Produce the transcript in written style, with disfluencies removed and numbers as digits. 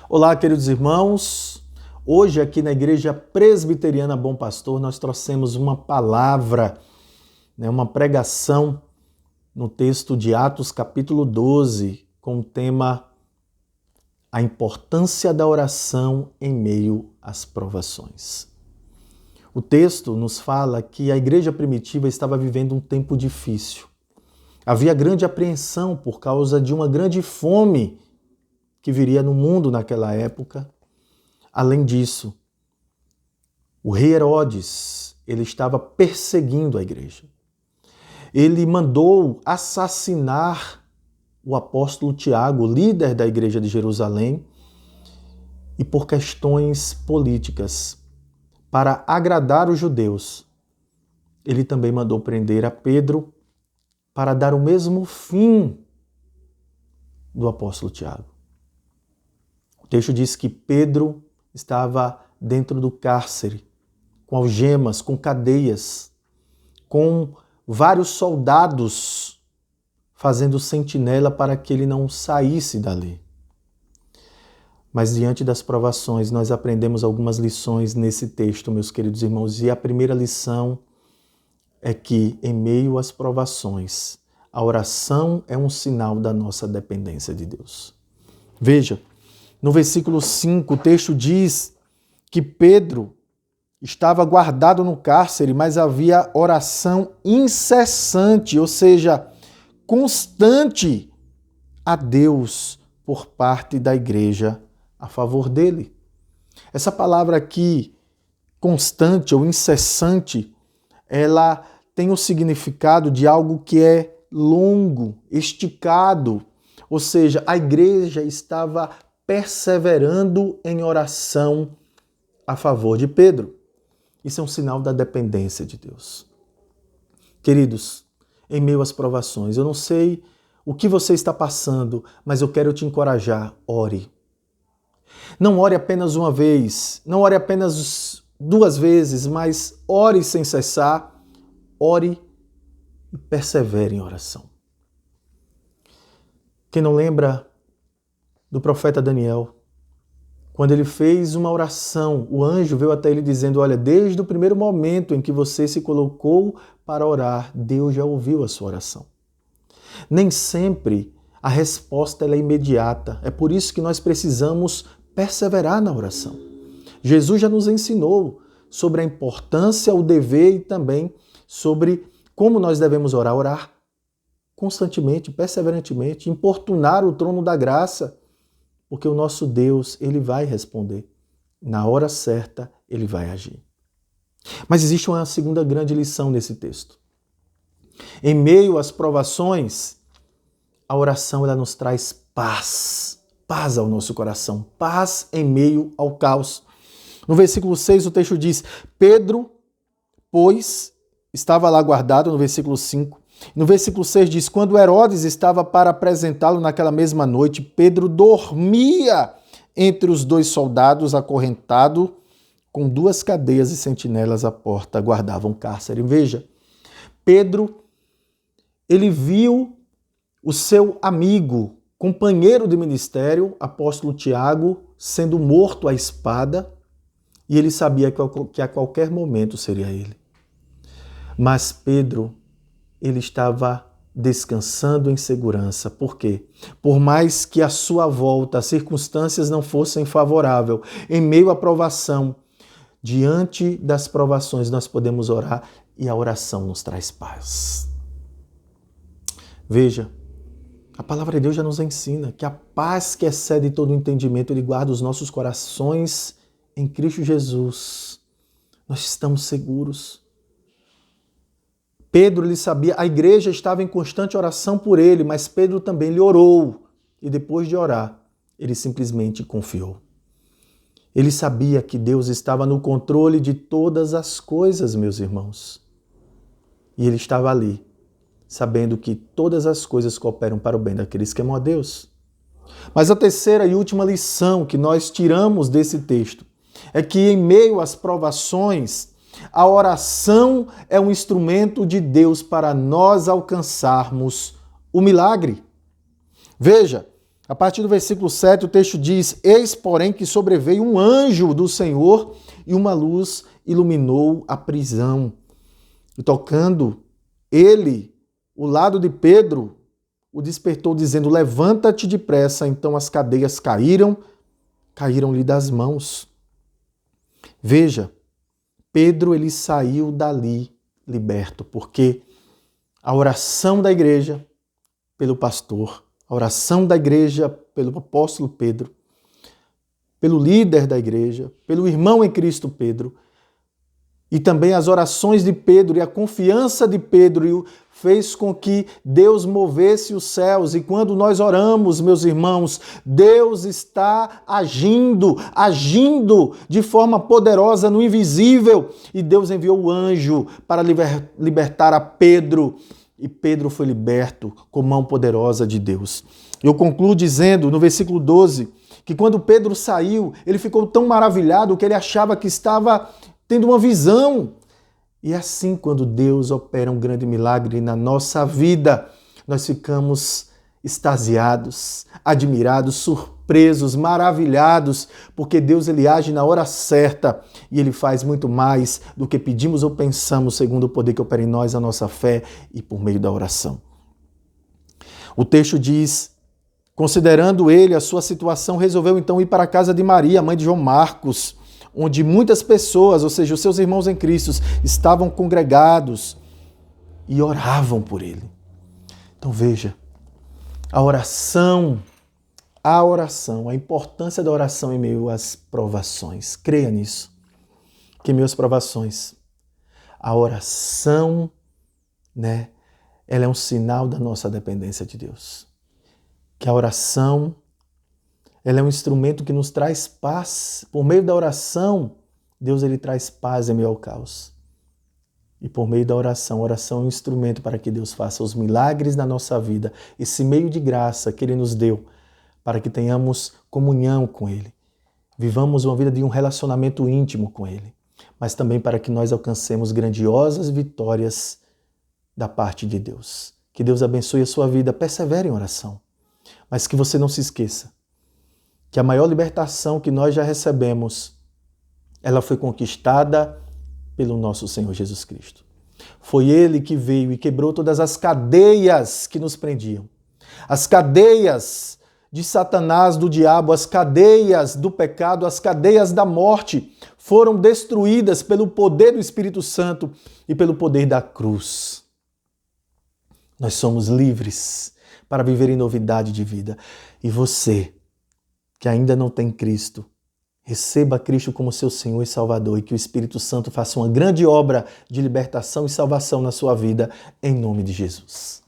Olá, queridos irmãos. Hoje aqui na Igreja Presbiteriana Bom Pastor nós trouxemos uma palavra, uma pregação no texto de Atos capítulo 12, com o tema A importância da oração em meio às provações. O texto nos fala que a igreja primitiva estava vivendo um tempo difícil. Havia grande apreensão por causa de uma grande fome que viria no mundo naquela época. Além disso, o rei Herodes, ele estava perseguindo a igreja. Ele mandou assassinar o apóstolo Tiago, líder da igreja de Jerusalém, e por questões políticas, para agradar os judeus, ele também mandou prender a Pedro para dar o mesmo fim do apóstolo Tiago. O texto diz que Pedro estava dentro do cárcere, com algemas, com cadeias, com vários soldados fazendo sentinela para que ele não saísse dali. Mas diante das provações, nós aprendemos algumas lições nesse texto, meus queridos irmãos. E a primeira lição é que, em meio às provações, a oração é um sinal da nossa dependência de Deus. Veja, no versículo 5, o texto diz que Pedro estava guardado no cárcere, mas havia oração incessante, ou seja, constante a Deus por parte da igreja a favor dele. Essa palavra aqui, constante ou incessante, ela tem o significado de algo que é longo, esticado, ou seja, a igreja estava perseverando em oração a favor de Pedro. Isso é um sinal da dependência de Deus. Queridos, em meio às provações, eu não sei o que você está passando, mas eu quero te encorajar, ore. Não ore apenas uma vez, não ore apenas 2 vezes, mas ore sem cessar, ore e persevere em oração. Quem não lembra do profeta Daniel, quando ele fez uma oração, o anjo veio até ele dizendo, olha, desde o primeiro momento em que você se colocou para orar, Deus já ouviu a sua oração. Nem sempre a resposta é imediata, é por isso que nós precisamos perseverar na oração. Jesus já nos ensinou sobre a importância, o dever e também sobre como nós devemos orar constantemente, perseverantemente, importunar o trono da graça, porque o nosso Deus, ele vai responder. Na hora certa, ele vai agir. Mas existe uma segunda grande lição nesse texto. Em meio às provações, a oração ela nos traz paz. Paz ao nosso coração. Paz em meio ao caos. No versículo 6, o texto diz, Pedro, pois, estava lá guardado, no versículo 5. No versículo 6 diz, quando Herodes estava para apresentá-lo naquela mesma noite, Pedro dormia entre os 2 soldados, acorrentado, com 2 cadeias e sentinelas à porta, guardavam o cárcere. Veja, Pedro, ele viu o seu amigo, companheiro de ministério, apóstolo Tiago, sendo morto à espada, e ele sabia que a qualquer momento seria ele. Mas Pedro, ele estava descansando em segurança. Por quê? Por mais que a sua volta, as circunstâncias não fossem favoráveis, em meio à provação, diante das provações nós podemos orar e a oração nos traz paz. Veja, a palavra de Deus já nos ensina que a paz que excede todo o entendimento, ele guarda os nossos corações em Cristo Jesus. Nós estamos seguros. Pedro, ele sabia, a igreja estava em constante oração por ele, mas Pedro também lhe orou. E depois de orar, ele simplesmente confiou. Ele sabia que Deus estava no controle de todas as coisas, meus irmãos. E ele estava ali, sabendo que todas as coisas cooperam para o bem daqueles que amam a Deus. Mas a terceira e última lição que nós tiramos desse texto é que em meio às provações, a oração é um instrumento de Deus para nós alcançarmos o milagre. Veja, A partir do versículo 7, o texto diz: Eis, porém, que sobreveio um anjo do Senhor e uma luz iluminou a prisão. E tocando ele o lado de Pedro, o despertou, dizendo: Levanta-te depressa. Então as cadeias caíram-lhe das mãos. Veja, Pedro ele saiu dali liberto, porque a oração da igreja pelo pastor, a oração da igreja pelo apóstolo Pedro, pelo líder da igreja, pelo irmão em Cristo Pedro, e também as orações de Pedro e a confiança de Pedro fez com que Deus movesse os céus. E quando nós oramos, meus irmãos, Deus está agindo de forma poderosa no invisível. E Deus enviou o anjo para libertar a Pedro. E Pedro foi liberto com mão poderosa de Deus. Eu concluo dizendo, no versículo 12, que quando Pedro saiu, ele ficou tão maravilhado que ele achava que estava tendo uma visão. E assim, quando Deus opera um grande milagre na nossa vida, nós ficamos extasiados, admirados, surpresos, maravilhados, porque Deus ele age na hora certa e ele faz muito mais do que pedimos ou pensamos, segundo o poder que opera em nós a nossa fé e por meio da oração. O texto diz: considerando ele a sua situação, resolveu então ir para a casa de Maria, mãe de João Marcos, onde muitas pessoas, ou seja, os seus irmãos em Cristo, estavam congregados e oravam por ele. Então veja, a oração, a importância da oração em meio às provações. Creia nisso, que em meio às provações, a oração, ela é um sinal da nossa dependência de Deus. Que a oração, ela é um instrumento que nos traz paz. Por meio da oração, Deus ele traz paz em meio ao caos. E por meio da oração, a oração é um instrumento para que Deus faça os milagres na nossa vida. Esse meio de graça que Ele nos deu para que tenhamos comunhão com Ele. Vivamos uma vida de um relacionamento íntimo com Ele. Mas também para que nós alcancemos grandiosas vitórias da parte de Deus. Que Deus abençoe a sua vida. Persevere em oração. Mas que você não se esqueça que a maior libertação que nós já recebemos, ela foi conquistada pelo nosso Senhor Jesus Cristo. Foi Ele que veio e quebrou todas as cadeias que nos prendiam. As cadeias de Satanás, do diabo, as cadeias do pecado, as cadeias da morte foram destruídas pelo poder do Espírito Santo e pelo poder da cruz. Nós somos livres para viver em novidade de vida. E você, que ainda não tem Cristo, receba Cristo como seu Senhor e Salvador e que o Espírito Santo faça uma grande obra de libertação e salvação na sua vida, em nome de Jesus.